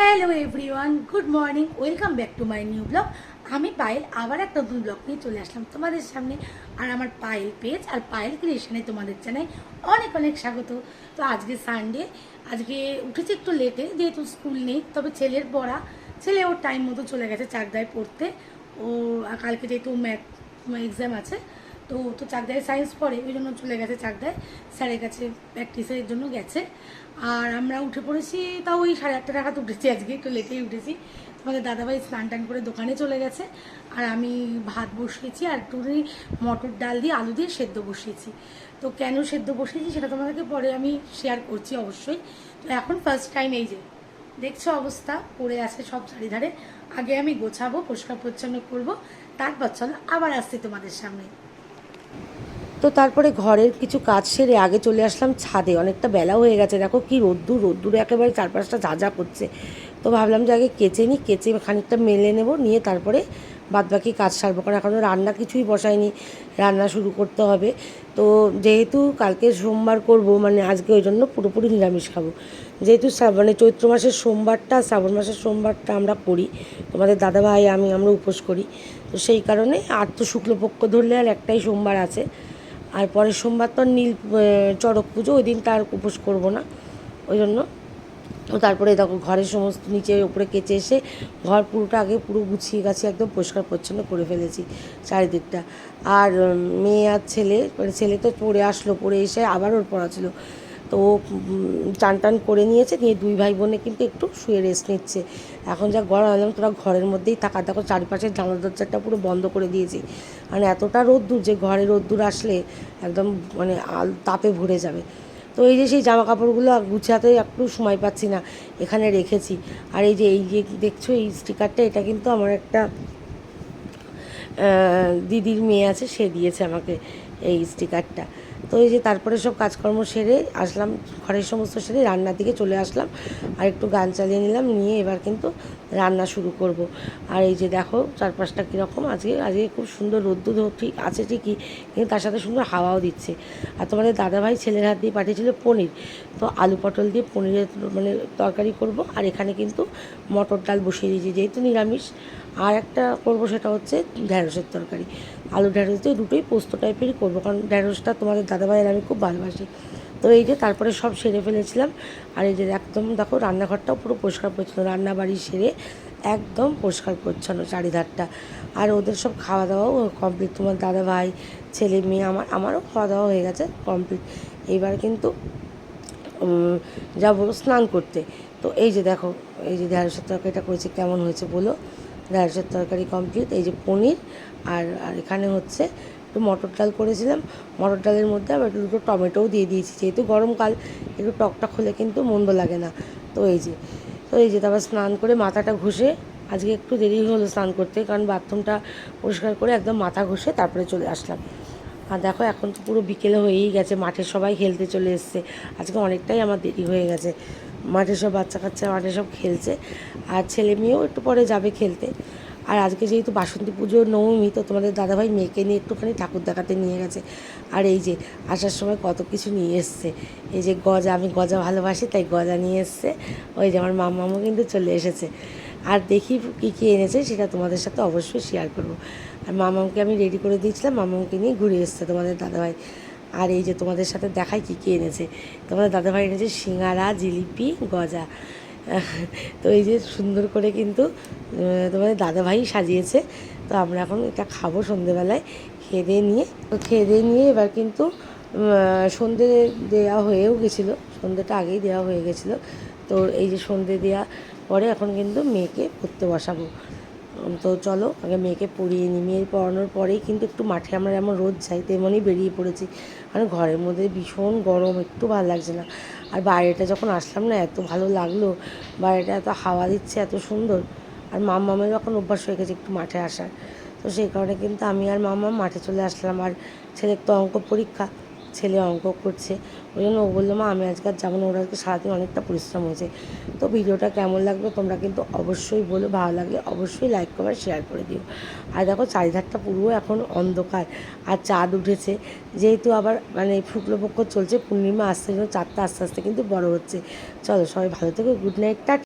Hello everyone, good morning, welcome back to my new blog. আমি পায়েল আবার একটা নতুন ব্লগ নিয়ে চলে আসলাম তোমাদের সামনে। আর আমার পায়েল পেজ আর পায়েল ক্রিয়েশনে তোমাদের জানাই অনেক অনেক স্বাগত। তো আজকে সানডে, আজকে উঠেছি একটু লেটে, যেহেতু স্কুল নেই। তবে ছেলের পড়া, ছেলে ওর টাইম মতো চলে গেছে চাকদায় পড়তে। ও কালকে যেহেতু ম্যাথ এক্সাম আছে, তো তো চাকদায় সায়েন্স পড়ে, ওই জন্য চলে গেছে চাকদায় স্যারের কাছে প্র্যাকটিসের জন্য গেছে। আর আমরা উঠে পড়েছি, তাও ওই 8:30 নাগাদ উঠেছি, আজকে একটু লেটেই উঠেছি। তোমাদের দাদাভাই স্নান টান করে দোকানে চলে গেছে। আর আমি ভাত বসিয়েছি আর একটু মটর ডাল দিয়ে আলু দিয়ে সেদ্ধ বসিয়েছি। তো কেন সেদ্ধ বসিয়েছি সেটা তোমাদেরকে পরে আমি শেয়ার করছি অবশ্যই। তো এখন ফার্স্ট টাইম এই যে দেখছো অবস্থা পড়ে আছে সব চারিধারে। আগে আমি গোছাবো, পরিষ্কার পরিচ্ছন্ন করবো, তারপর চলো আবার আসছি তোমাদের সামনে। তো তারপরে ঘরের কিছু কাজ সেরে আগে চলে আসলাম ছাদে। অনেকটা বেলা হয়ে গেছে, দেখো কি রোদ্দুরে একেবারে চারপাশটা ঝাঁঝা করছে। তো ভাবলাম যে আগে কেচে নিই, কেচে খানিকটা মেলে নেব, নিয়ে তারপরে বাদবাকি কাজ সারবো, কারণ এখনও রান্না কিছুই বসাইনি, রান্না শুরু করতে হবে। তো যেহেতু কালকে সোমবার করব, মানে আজকে ওই জন্য পুরোপুরি নিরামিষ খাবো। যেহেতু মানে চৈত্র মাসের সোমবারটা, শ্রাবণ মাসের সোমবারটা আমরা করি, তোমাদের দাদাভাই আমরা উপোস করি। তো সেই কারণে আর তো শুক্লপক্ষ ধরলে আর একটাই সোমবার আছে। আর পরের সোমবার তো নীল চড়ক পুজো, ওই দিন তার উপোস করব না, ওই জন্য। ও তারপরে দেখো ঘরের সমস্ত নিচে উপরে কেচে এসে ঘর পুরোটা আগে পুরো গুছিয়ে গাছিয়ে একদম পরিষ্কার পরিচ্ছন্ন করে ফেলেছি চারিদিকটা। আর মেয়ে আর ছেলে, মানে ছেলে তো পড়ে আসলো, পড়ে এসে আবার ওর পড়া ছিল। তো ও চান টান করে নিয়েছে, নিয়ে দুই ভাই বোনে কিন্তু একটু শুয়ে রেস্ট নিচ্ছে। এখন যা গরম, এলাম তোরা ঘরের মধ্যেই থাকা, দেখো চারিপাশের জানলা দরজাটা পুরো বন্ধ করে দিয়েছি। মানে এতটা রোদ্দুর যে ঘরে রোদ্দুর আসলে একদম মানে তাপে ভরে যাবে। তো এই যে সেই জামা কাপড়গুলো গুছাতে একটু সময় পাচ্ছি না, এখানে রেখেছি। আর এই যে দেখছো এই স্টিকারটা, এটা কিন্তু আমার একটা দিদির মেয়ে আছে, সে দিয়েছে আমাকে এই স্টিকারটা। তো এই যে তারপরে সব কাজকর্ম সেরে আসলাম, ঘরের সমস্ত সেরে রান্নার দিকে চলে আসলাম। আর একটু গান চালিয়ে নিলাম, নিয়ে এবার কিন্তু রান্না শুরু করব। আর এই যে দেখো চারপাশটা কীরকম, আজকে আজকে খুব সুন্দর রোদ্দুর ঠিক আছে ঠিকই, কিন্তু তার সাথে সুন্দর হাওয়াও দিচ্ছে। আর তোমাদের দাদাভাই ছেলের হাত দিয়ে পাঠিয়েছিল পনির, তো আলু পটল দিয়ে পনিরের মানে তরকারি করব। আর এখানে কিন্তু মটর ডাল বসিয়ে দিয়েছি যেহেতু নিরামিষ। আর একটা করবো, সেটা হচ্ছে ঢ্যাঁড়সের তরকারি, আলু ঢ্যাঁড়স দিয়ে দুটোই পোস্ত টাইপেরই করবো, কারণ ঢ্যাঁড়সটা তোমাদের দাদাভাইয়ের আমি খুব ভালোবাসি। তো এই যে তারপরে সব সেরে ফেলেছিলাম। আর এই যে একদম দেখো রান্নাঘরটাও পুরো পরিষ্কার পরিচ্ছন্ন, রান্নাবাড়ি সেরে একদম পরিষ্কার পরিচ্ছন্ন চারিধারটা। আর ওদের সব খাওয়া দাওয়াও কমপ্লিট, তোমার দাদাভাই ছেলে মেয়ে, আমারও খাওয়া দাওয়া হয়ে গেছে কমপ্লিট। এইবার কিন্তু যাবো স্নান করতে। তো এই যে দেখো, এই যে ঢ্যাঁড়সের তরকারিটা করেছি, কেমন হয়েছে বলো। ঢ্যাঁড়সের তরকারি কমপ্লিট, এই যে পনির। আর আর এখানে হচ্ছে একটু মটর ডাল করেছিলাম, মটর ডালের মধ্যে আবার দুটো টমেটোও দিয়ে দিয়েছি, যেহেতু গরমকাল একটু টকটক হলে কিন্তু মন্দ লাগে না। তো এই যে তারপর স্নান করে মাথাটা ঘষে, আজকে একটু দেরি হলো স্নান করতে, কারণ বাথরুমটা পরিষ্কার করে একদম মাথা ঘষে তারপরে চলে আসলাম। আর দেখো এখন তো পুরো বিকেলে হয়েই গেছে, মাঠে সবাই খেলতে চলে এসছে। আজকে অনেকটাই আমার দেরি হয়ে গেছে, মাঠে সব বাচ্চা কাচ্চা মাঠে সব খেলছে। আর ছেলে মেয়েও একটু পরে যাবে খেলতে। আর আজকে যেহেতু বাসন্তী পুজোর নবমী, তো তোমাদের দাদাভাই মেয়েকে নিয়ে একটুখানি ঠাকুর দেখাতে নিয়ে গেছে। আর এই যে আসার সময় কত কিছু নিয়ে এসছে, এই যে গজা, আমি গজা ভালোবাসি তাই গজা নিয়ে এসছে। ওই যে আমার মামামও কিন্তু চলে এসেছে। আর দেখি কী কী এনেছে সেটা তোমাদের সাথে অবশ্যই শেয়ার করবো। আর মামাকে আমি রেডি করে দিয়েছিলাম, মামাকে নিয়ে ঘুরে এসছে তোমাদের দাদাভাই। আর এই যে তোমাদের সাথে দেখাই কী কী এনেছে, তোমাদের দাদাভাই এনেছে সিঙ্গারা, জিলিপি, গজা। তো এই যে সুন্দর করে কিন্তু তোমাদের দাদাভাই সাজিয়েছে। তো আমরা এখন এটা খাবো সন্ধেবেলায়, খেয়ে দিয়ে নিয়ে এবার কিন্তু সন্ধে দেওয়া হয়েও গেছিলো, সন্ধেটা আগেই দেওয়া হয়ে গেছিলো। তো এই যে সন্ধে দেওয়া পরে এখন কিন্তু মেয়েকে পড়তে বসাবো। তো চলো আগে মেয়েকে পড়িয়ে নিই, মেয়ের পড়ানোর পরেই কিন্তু একটু মাঠে আমরা যেমন রোদ যাই তেমনই বেরিয়ে পড়েছি, কারণ ঘরের মধ্যে ভীষণ গরম, একটু ভালো লাগছে না। আর বাইরেটা যখন আসলাম না, এত ভালো লাগলো, বাইরেটা এত হাওয়া দিচ্ছে, এত সুন্দর। আর মামেরও এখন অভ্যাস হয়ে গেছে একটু মাঠে আসার। তো সেই কারণে কিন্তু আমি আর মামা মাঠে চলে আসলাম। আর ছেলের তো অঙ্ক পরীক্ষা, ছেলে অঙ্ক করছে, ওই জন্য ও বললো মা আমি আজকে আর যাবো না, ওর আজকে সারাদিন অনেকটা পরিশ্রম হয়েছে। তো ভিডিওটা কেমন লাগলো তোমরা কিন্তু অবশ্যই বলো, ভালো লাগলে অবশ্যই লাইক কমেন্ট শেয়ার করে দিও। আর দেখো চারিধারটা পুরো এখন অন্ধকার, আর চাঁদ উঠেছে, যেহেতু আবার মানে শুক্লপক্ষ চলছে, পূর্ণিমা আসছে, জন্য চাঁদটা আস্তে আস্তে কিন্তু বড় হচ্ছে। চলো সবাই ভালো থেকো, গুড নাইট, টাটা।